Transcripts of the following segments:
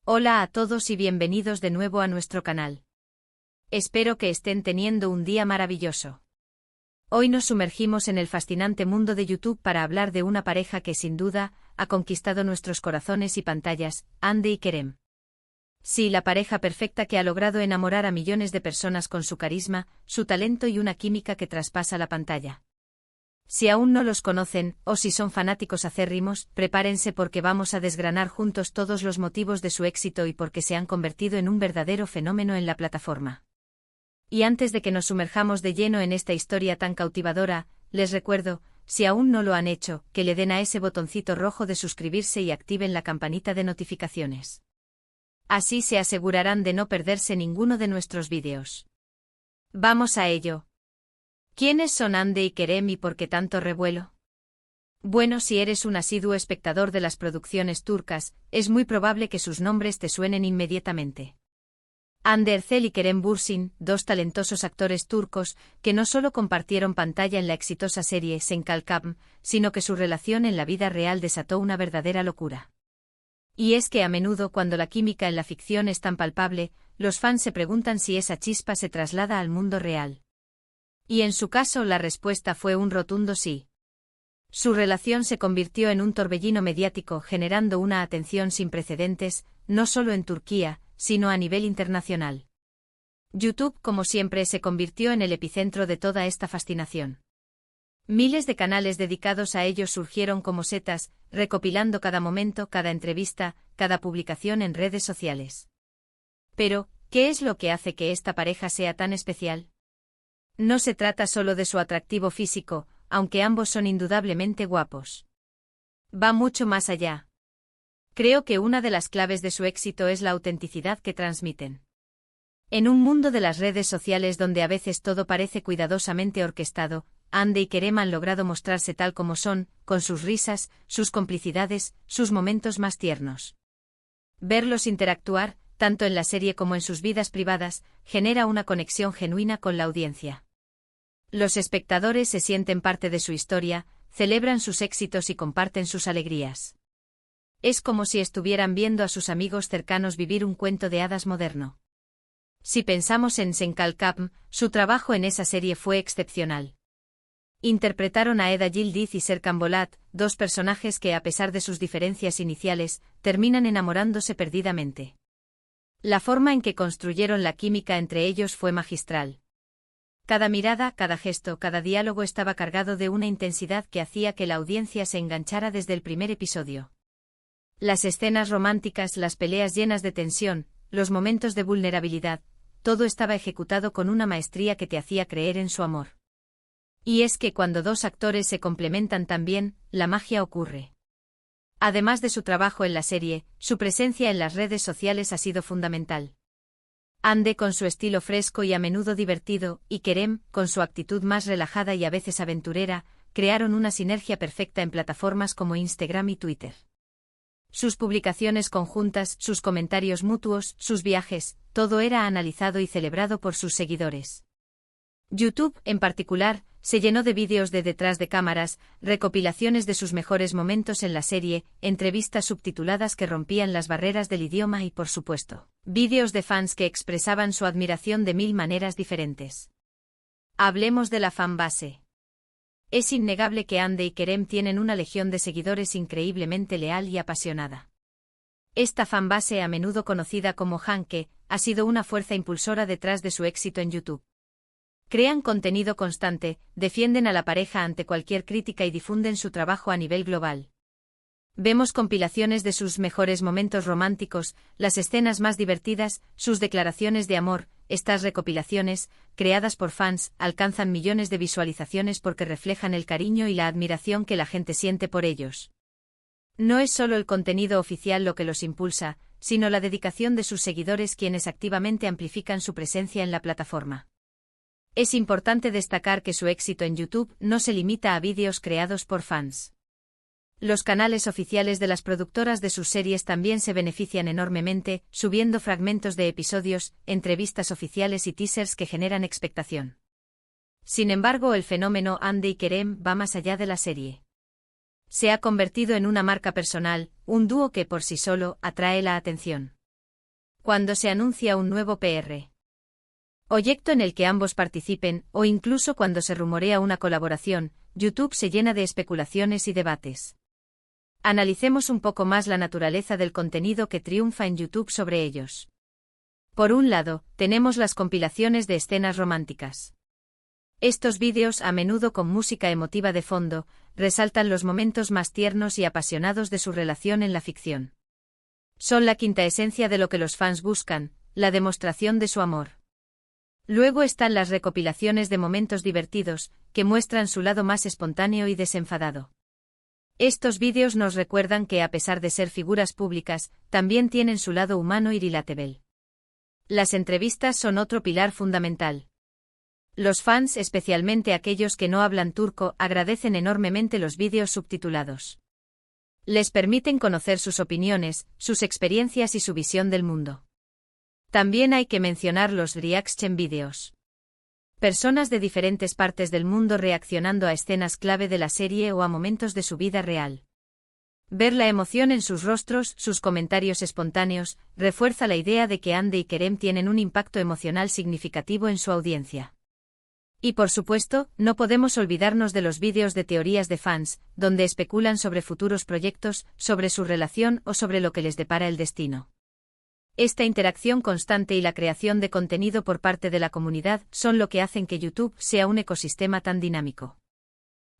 Hola a todos y bienvenidos de nuevo a nuestro canal. Espero que estén teniendo un día maravilloso. Hoy nos sumergimos en el fascinante mundo de YouTube para hablar de una pareja que sin duda ha conquistado nuestros corazones y pantallas, Hande y Kerem. Sí, la pareja perfecta que ha logrado enamorar a millones de personas con su carisma, su talento y una química que traspasa la pantalla. Si aún no los conocen, o si son fanáticos acérrimos, prepárense porque vamos a desgranar juntos todos los motivos de su éxito y por qué se han convertido en un verdadero fenómeno en la plataforma. Y antes de que nos sumerjamos de lleno en esta historia tan cautivadora, les recuerdo, si aún no lo han hecho, que le den a ese botoncito rojo de suscribirse y activen la campanita de notificaciones. Así se asegurarán de no perderse ninguno de nuestros vídeos. Vamos a ello. ¿Quiénes son Hande y Kerem y por qué tanto revuelo? Bueno, si eres un asiduo espectador de las producciones turcas, es muy probable que sus nombres te suenen inmediatamente. Hande Erçel y Kerem Bürsin, dos talentosos actores turcos, que no solo compartieron pantalla en la exitosa serie Sen Kalkam, sino que su relación en la vida real desató una verdadera locura. Y es que a menudo cuando la química en la ficción es tan palpable, los fans se preguntan si esa chispa se traslada al mundo real. Y en su caso la respuesta fue un rotundo sí. Su relación se convirtió en un torbellino mediático generando una atención sin precedentes, no solo en Turquía, sino a nivel internacional. YouTube, como siempre, se convirtió en el epicentro de toda esta fascinación. Miles de canales dedicados a ellos surgieron como setas, recopilando cada momento, cada entrevista, cada publicación en redes sociales. Pero, ¿qué es lo que hace que esta pareja sea tan especial? No se trata solo de su atractivo físico, aunque ambos son indudablemente guapos. Va mucho más allá. Creo que una de las claves de su éxito es la autenticidad que transmiten. En un mundo de las redes sociales donde a veces todo parece cuidadosamente orquestado, Hande y Kerem han logrado mostrarse tal como son, con sus risas, sus complicidades, sus momentos más tiernos. Verlos interactuar, tanto en la serie como en sus vidas privadas, genera una conexión genuina con la audiencia. Los espectadores se sienten parte de su historia, celebran sus éxitos y comparten sus alegrías. Es como si estuvieran viendo a sus amigos cercanos vivir un cuento de hadas moderno. Si pensamos en Sen Kalkam, su trabajo en esa serie fue excepcional. Interpretaron a Eda Yildiz y Serkan Bolat, dos personajes que a pesar de sus diferencias iniciales, terminan enamorándose perdidamente. La forma en que construyeron la química entre ellos fue magistral. Cada mirada, cada gesto, cada diálogo estaba cargado de una intensidad que hacía que la audiencia se enganchara desde el primer episodio. Las escenas románticas, las peleas llenas de tensión, los momentos de vulnerabilidad, todo estaba ejecutado con una maestría que te hacía creer en su amor. Y es que cuando dos actores se complementan tan bien, la magia ocurre. Además de su trabajo en la serie, su presencia en las redes sociales ha sido fundamental. Hande con su estilo fresco y a menudo divertido, y Kerem, con su actitud más relajada y a veces aventurera, crearon una sinergia perfecta en plataformas como Instagram y Twitter. Sus publicaciones conjuntas, sus comentarios mutuos, sus viajes, todo era analizado y celebrado por sus seguidores. YouTube, en particular, se llenó de vídeos de detrás de cámaras, recopilaciones de sus mejores momentos en la serie, entrevistas subtituladas que rompían las barreras del idioma y, por supuesto, vídeos de fans que expresaban su admiración de mil maneras diferentes. Hablemos de la fanbase. Es innegable que Hande y Kerem tienen una legión de seguidores increíblemente leal y apasionada. Esta fanbase, a menudo conocida como Hanke, ha sido una fuerza impulsora detrás de su éxito en YouTube. Crean contenido constante, defienden a la pareja ante cualquier crítica y difunden su trabajo a nivel global. Vemos compilaciones de sus mejores momentos románticos, las escenas más divertidas, sus declaraciones de amor. Estas recopilaciones, creadas por fans, alcanzan millones de visualizaciones porque reflejan el cariño y la admiración que la gente siente por ellos. No es solo el contenido oficial lo que los impulsa, sino la dedicación de sus seguidores quienes activamente amplifican su presencia en la plataforma. Es importante destacar que su éxito en YouTube no se limita a vídeos creados por fans. Los canales oficiales de las productoras de sus series también se benefician enormemente, subiendo fragmentos de episodios, entrevistas oficiales y teasers que generan expectación. Sin embargo, el fenómeno Hande y Kerem va más allá de la serie. Se ha convertido en una marca personal, un dúo que por sí solo atrae la atención. Cuando se anuncia un nuevo proyecto en el que ambos participen, o incluso cuando se rumorea una colaboración, YouTube se llena de especulaciones y debates. Analicemos un poco más la naturaleza del contenido que triunfa en YouTube sobre ellos. Por un lado, tenemos las compilaciones de escenas románticas. Estos vídeos, a menudo con música emotiva de fondo, resaltan los momentos más tiernos y apasionados de su relación en la ficción. Son la quinta esencia de lo que los fans buscan, la demostración de su amor. Luego están las recopilaciones de momentos divertidos, que muestran su lado más espontáneo y desenfadado. Estos vídeos nos recuerdan que a pesar de ser figuras públicas, también tienen su lado humano y relatable. Las entrevistas son otro pilar fundamental. Los fans, especialmente aquellos que no hablan turco, agradecen enormemente los vídeos subtitulados. Les permiten conocer sus opiniones, sus experiencias y su visión del mundo. También hay que mencionar los reaction videos. Personas de diferentes partes del mundo reaccionando a escenas clave de la serie o a momentos de su vida real. Ver la emoción en sus rostros, sus comentarios espontáneos, refuerza la idea de que Hande y Kerem tienen un impacto emocional significativo en su audiencia. Y por supuesto, no podemos olvidarnos de los vídeos de teorías de fans, donde especulan sobre futuros proyectos, sobre su relación o sobre lo que les depara el destino. Esta interacción constante y la creación de contenido por parte de la comunidad son lo que hacen que YouTube sea un ecosistema tan dinámico.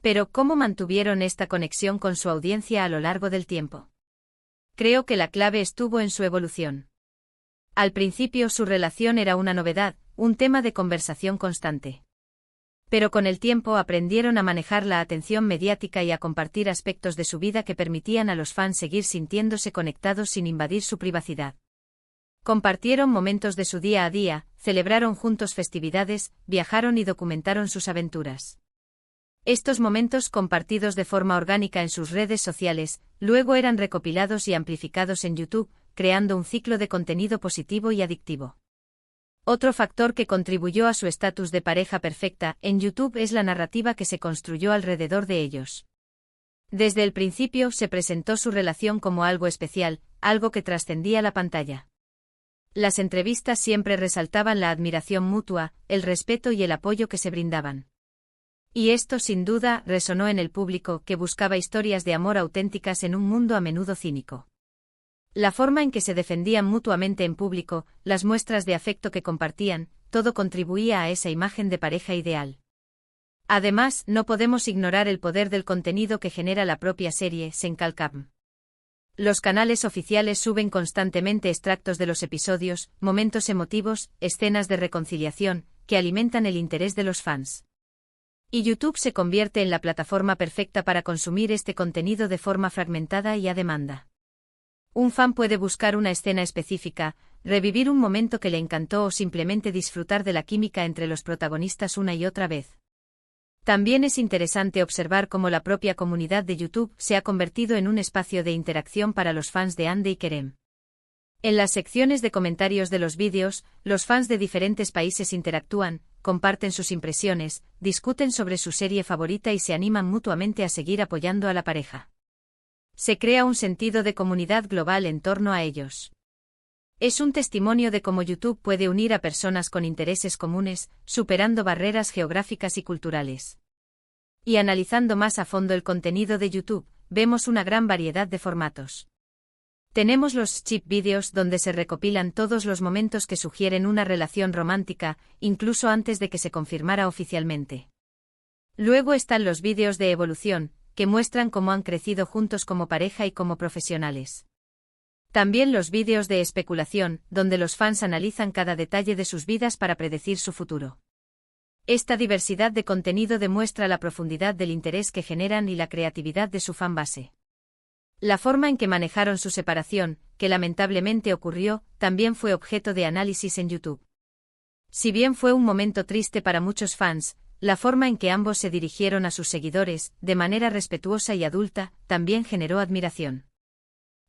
Pero, ¿cómo mantuvieron esta conexión con su audiencia a lo largo del tiempo? Creo que la clave estuvo en su evolución. Al principio su relación era una novedad, un tema de conversación constante. Pero con el tiempo aprendieron a manejar la atención mediática y a compartir aspectos de su vida que permitían a los fans seguir sintiéndose conectados sin invadir su privacidad. Compartieron momentos de su día a día, celebraron juntos festividades, viajaron y documentaron sus aventuras. Estos momentos compartidos de forma orgánica en sus redes sociales, luego eran recopilados y amplificados en YouTube, creando un ciclo de contenido positivo y adictivo. Otro factor que contribuyó a su estatus de pareja perfecta en YouTube es la narrativa que se construyó alrededor de ellos. Desde el principio se presentó su relación como algo especial, algo que trascendía la pantalla. Las entrevistas siempre resaltaban la admiración mutua, el respeto y el apoyo que se brindaban. Y esto sin duda resonó en el público que buscaba historias de amor auténticas en un mundo a menudo cínico. La forma en que se defendían mutuamente en público, las muestras de afecto que compartían, todo contribuía a esa imagen de pareja ideal. Además, no podemos ignorar el poder del contenido que genera la propia serie Senkalkam. Los canales oficiales suben constantemente extractos de los episodios, momentos emotivos, escenas de reconciliación, que alimentan el interés de los fans. Y YouTube se convierte en la plataforma perfecta para consumir este contenido de forma fragmentada y a demanda. Un fan puede buscar una escena específica, revivir un momento que le encantó o simplemente disfrutar de la química entre los protagonistas una y otra vez. También es interesante observar cómo la propia comunidad de YouTube se ha convertido en un espacio de interacción para los fans de Hande y Kerem. En las secciones de comentarios de los vídeos, los fans de diferentes países interactúan, comparten sus impresiones, discuten sobre su serie favorita y se animan mutuamente a seguir apoyando a la pareja. Se crea un sentido de comunidad global en torno a ellos. Es un testimonio de cómo YouTube puede unir a personas con intereses comunes, superando barreras geográficas y culturales. Y analizando más a fondo el contenido de YouTube, vemos una gran variedad de formatos. Tenemos los chip videos donde se recopilan todos los momentos que sugieren una relación romántica, incluso antes de que se confirmara oficialmente. Luego están los vídeos de evolución, que muestran cómo han crecido juntos como pareja y como profesionales. También los vídeos de especulación, donde los fans analizan cada detalle de sus vidas para predecir su futuro. Esta diversidad de contenido demuestra la profundidad del interés que generan y la creatividad de su fanbase. La forma en que manejaron su separación, que lamentablemente ocurrió, también fue objeto de análisis en YouTube. Si bien fue un momento triste para muchos fans, la forma en que ambos se dirigieron a sus seguidores, de manera respetuosa y adulta, también generó admiración.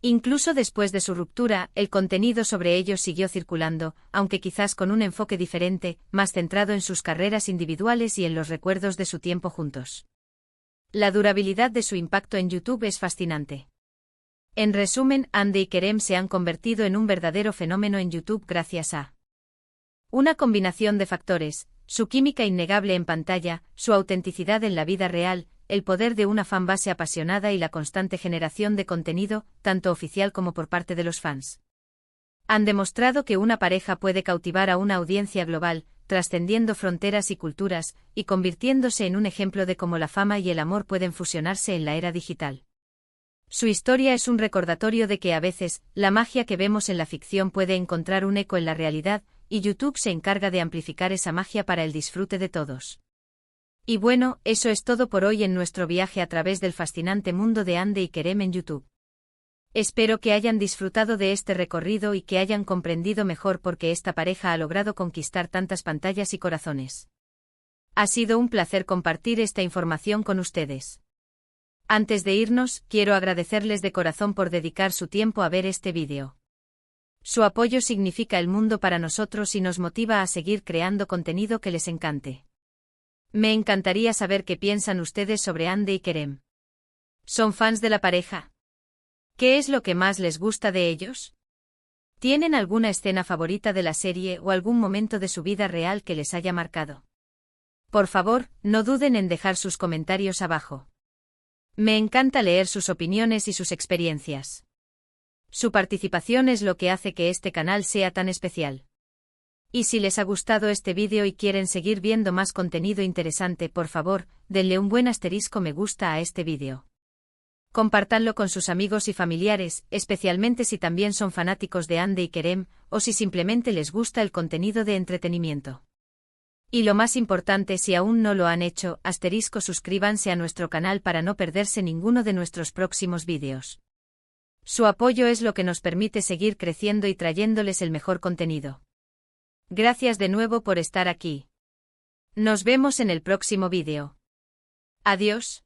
Incluso después de su ruptura, el contenido sobre ellos siguió circulando, aunque quizás con un enfoque diferente, más centrado en sus carreras individuales y en los recuerdos de su tiempo juntos. La durabilidad de su impacto en YouTube es fascinante. En resumen, Hande y Kerem se han convertido en un verdadero fenómeno en YouTube gracias a una combinación de factores: su química innegable en pantalla, su autenticidad en la vida real, el poder de una fanbase apasionada y la constante generación de contenido, tanto oficial como por parte de los fans. Han demostrado que una pareja puede cautivar a una audiencia global, trascendiendo fronteras y culturas, y convirtiéndose en un ejemplo de cómo la fama y el amor pueden fusionarse en la era digital. Su historia es un recordatorio de que a veces, la magia que vemos en la ficción puede encontrar un eco en la realidad, y YouTube se encarga de amplificar esa magia para el disfrute de todos. Y bueno, eso es todo por hoy en nuestro viaje a través del fascinante mundo de Hande y Kerem en YouTube. Espero que hayan disfrutado de este recorrido y que hayan comprendido mejor por qué esta pareja ha logrado conquistar tantas pantallas y corazones. Ha sido un placer compartir esta información con ustedes. Antes de irnos, quiero agradecerles de corazón por dedicar su tiempo a ver este vídeo. Su apoyo significa el mundo para nosotros y nos motiva a seguir creando contenido que les encante. Me encantaría saber qué piensan ustedes sobre Hande y Kerem. ¿Son fans de la pareja? ¿Qué es lo que más les gusta de ellos? ¿Tienen alguna escena favorita de la serie o algún momento de su vida real que les haya marcado? Por favor, no duden en dejar sus comentarios abajo. Me encanta leer sus opiniones y sus experiencias. Su participación es lo que hace que este canal sea tan especial. Y si les ha gustado este vídeo y quieren seguir viendo más contenido interesante, por favor, denle un buen asterisco me gusta a este vídeo. Compártanlo con sus amigos y familiares, especialmente si también son fanáticos de Hande y Kerem, o si simplemente les gusta el contenido de entretenimiento. Y lo más importante, si aún no lo han hecho, asterisco suscríbanse a nuestro canal para no perderse ninguno de nuestros próximos vídeos. Su apoyo es lo que nos permite seguir creciendo y trayéndoles el mejor contenido. Gracias de nuevo por estar aquí. Nos vemos en el próximo vídeo. Adiós.